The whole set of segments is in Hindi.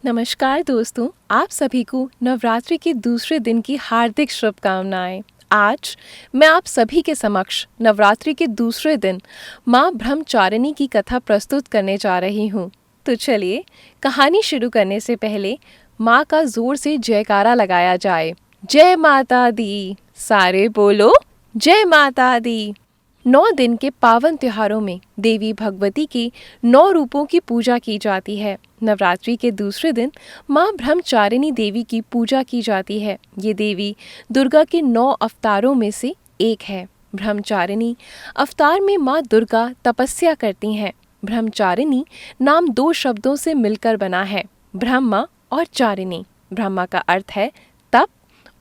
नमस्कार दोस्तों, आप सभी को नवरात्रि के दूसरे दिन की हार्दिक शुभकामनाएं। आज मैं आप सभी के समक्ष नवरात्रि के दूसरे दिन माँ ब्रह्मचारिणी की कथा प्रस्तुत करने जा रही हूँ। तो चलिए कहानी शुरू करने से पहले माँ का जोर से जयकारा लगाया जाए। जय माता दी, सारे बोलो जय माता दी। 9 दिन के पावन त्योहारों में देवी भगवती के 9 रूपों की पूजा की जाती है। नवरात्रि के दूसरे दिन माँ ब्रह्मचारिणी देवी की पूजा की जाती है। ये देवी दुर्गा के 9 अवतारों में से एक है। ब्रह्मचारिणी अवतार में माँ दुर्गा तपस्या करती हैं। ब्रह्मचारिणी नाम 2 शब्दों से मिलकर बना है, ब्रह्मा और चारिणी। ब्रह्मा का अर्थ है तप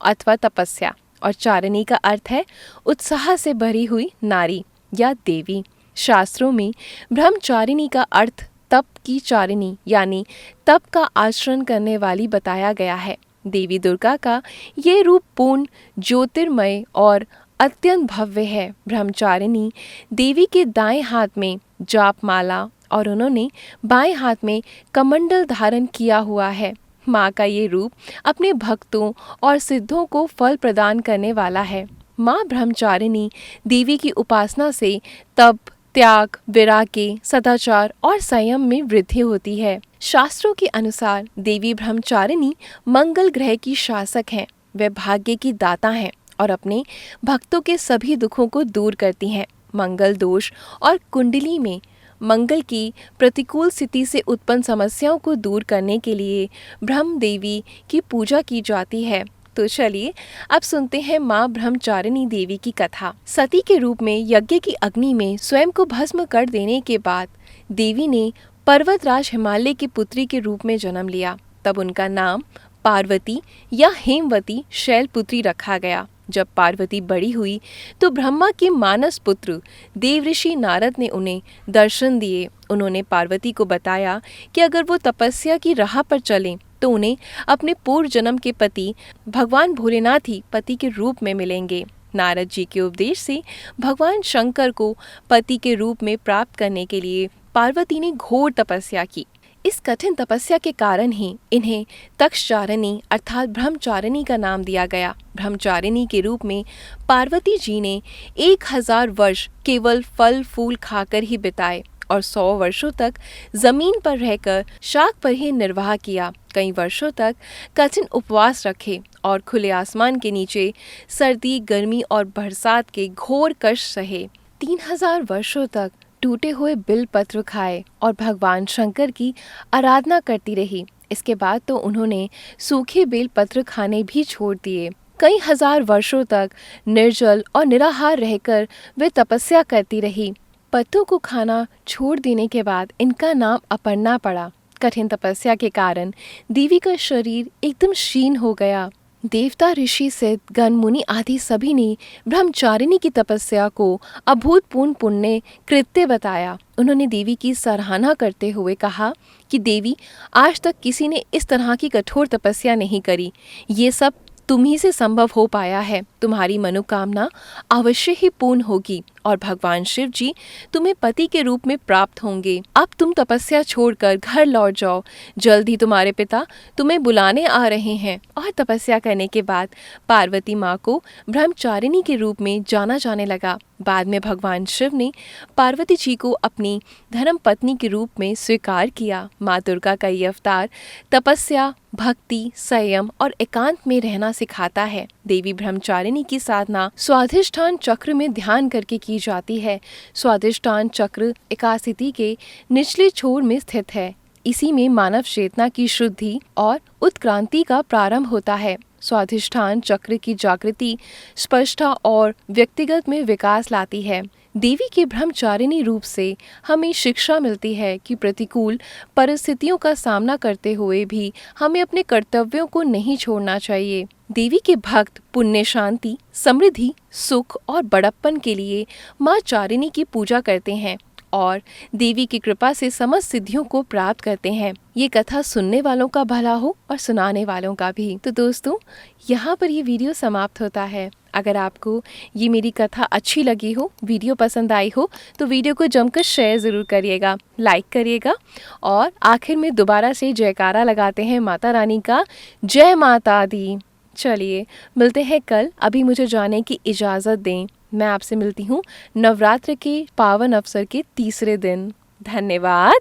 अथवा तपस्या और चारिणी का अर्थ है उत्साह से भरी हुई नारी या देवी। शास्त्रों में ब्रह्मचारिणी का अर्थ तप की चारिणी यानी तप का आचरण करने वाली बताया गया है। देवी दुर्गा का ये रूप पूर्ण ज्योतिर्मय और अत्यंत भव्य है। ब्रह्मचारिणी देवी के दाएं हाथ में जाप माला और उन्होंने बाएं हाथ में कमंडल धारण किया हुआ है। माँ का ये रूप अपने भक्तों और सिद्धों को फल प्रदान करने वाला है। माँ ब्रह्मचारिणी देवी की उपासना से तप, त्याग, वैराग्य, सदाचार और संयम में वृद्धि होती है। शास्त्रों के अनुसार देवी ब्रह्मचारिणी मंगल ग्रह की शासक हैं। वे भाग्य की दाता हैं और अपने भक्तों के सभी दुखों को दूर करती हैं। मंगल दोष और कुंडली में मंगल की प्रतिकूल स्थिति से उत्पन्न समस्याओं को दूर करने के लिए ब्रह्म देवी की पूजा की जाती है। तो चलिए अब सुनते हैं माँ ब्रह्मचारिणी देवी की कथा। सती के रूप में यज्ञ की अग्नि में स्वयं को भस्म कर देने के बाद देवी ने पर्वतराज हिमालय की पुत्री के रूप में जन्म लिया। तब उनका नाम पार्वती या हेमवती शैलपुत्री रखा गया। जब पार्वती बड़ी हुई तो ब्रह्मा के मानस पुत्र देवऋषि नारद ने उन्हें दर्शन दिए। उन्होंने पार्वती को बताया कि अगर वो तपस्या की राह पर चलें तो उन्हें अपने पूर्व जन्म के पति भगवान भोलेनाथ ही पति के रूप में मिलेंगे। नारद जी के उपदेश से भगवान शंकर को पति के रूप में प्राप्त करने के लिए पार्वती ने घोर तपस्या की। इस कठिन तपस्या के कारण ही इन्हें तक्षचारिणी अर्थात ब्रह्मचारिणी का नाम दिया गया। ब्रह्मचारिणी के रूप में पार्वती जी ने 1000 वर्ष केवल फल फूल खाकर ही बिताए और 100 वर्षों तक जमीन पर रहकर शाक पर ही निर्वाह किया। कई वर्षों तक कठिन उपवास रखे और खुले आसमान के नीचे सर्दी, गर्मी और बरसात के घोर कष्ट सहे। 3000 वर्षों तक टूटे हुए बिल पत्र खाए और भगवान शंकर की आराधना करती रही। इसके बाद तो उन्होंने सूखे बेल पत्र खाने भी छोड़ दिए। कई हजार वर्षों तक निर्जल और निराहार रहकर वे तपस्या करती रही। पत्तों को खाना छोड़ देने के बाद इनका नाम अपर्णा पड़ा। कठिन तपस्या के कारण देवी का शरीर एकदम क्षीण हो गया। देवता, ऋषि, सिद्ध, गण, मुनि आदि सभी ने ब्रह्मचारिणी की तपस्या को अभूतपूर्व पुण्य कृत्य बताया। उन्होंने देवी की सराहना करते हुए कहा कि देवी, आज तक किसी ने इस तरह की कठोर तपस्या नहीं करी। ये सब तुम्ही से संभव हो पाया है। तुम्हारी मनोकामना अवश्य ही पूर्ण होगी और भगवान शिव जी तुम्हें पति के रूप में प्राप्त होंगे। अब तुम तपस्या छोड़कर घर लौट जाओ। जल्द ही तुम्हारे पिता तुम्हें बुलाने आ रहे हैं। और तपस्या करने के बाद पार्वती माँ को ब्रह्मचारिणी के रूप में जाना जाने लगा। बाद में भगवान शिव ने पार्वती जी को अपनी धर्म पत्नी के रूप में स्वीकार किया। माँ दुर्गा का ये अवतार तपस्या, भक्ति, संयम और एकांत में रहना सिखाता है। देवी ब्रह्मचारिणी की साधना स्वाधिष्ठान चक्र में ध्यान करके की जाती है। स्वाधिष्ठान चक्र एकासिति के निचले छोर में स्थित है। इसी में मानव चेतना की शुद्धि और उत्क्रांति का प्रारंभ होता है। स्वाधिष्ठान चक्र की जागृति स्पष्टता और व्यक्तिगत में विकास लाती है। देवी के ब्रह्मचारिणी रूप से हमें शिक्षा मिलती है कि प्रतिकूल परिस्थितियों का सामना करते हुए भी हमें अपने कर्तव्यों को नहीं छोड़ना चाहिए। देवी के भक्त पुण्य, शांति, समृद्धि, सुख और बड़प्पन के लिए माँ चारिणी की पूजा करते हैं और देवी की कृपा से समस्त सिद्धियों को प्राप्त करते हैं। ये कथा सुनने वालों का भला हो और सुनाने वालों का भी। तो दोस्तों, यहाँ पर ये वीडियो समाप्त होता है। अगर आपको ये मेरी कथा अच्छी लगी हो, वीडियो पसंद आई हो, तो वीडियो को जमकर शेयर ज़रूर करिएगा, लाइक करिएगा और आखिर में दोबारा से जयकारा लगाते हैं माता रानी का, जय माता दी। चलिए मिलते हैं कल, अभी मुझे जाने की इजाज़त दें। मैं आपसे मिलती हूँ नवरात्र के पावन अवसर के तीसरे दिन। धन्यवाद।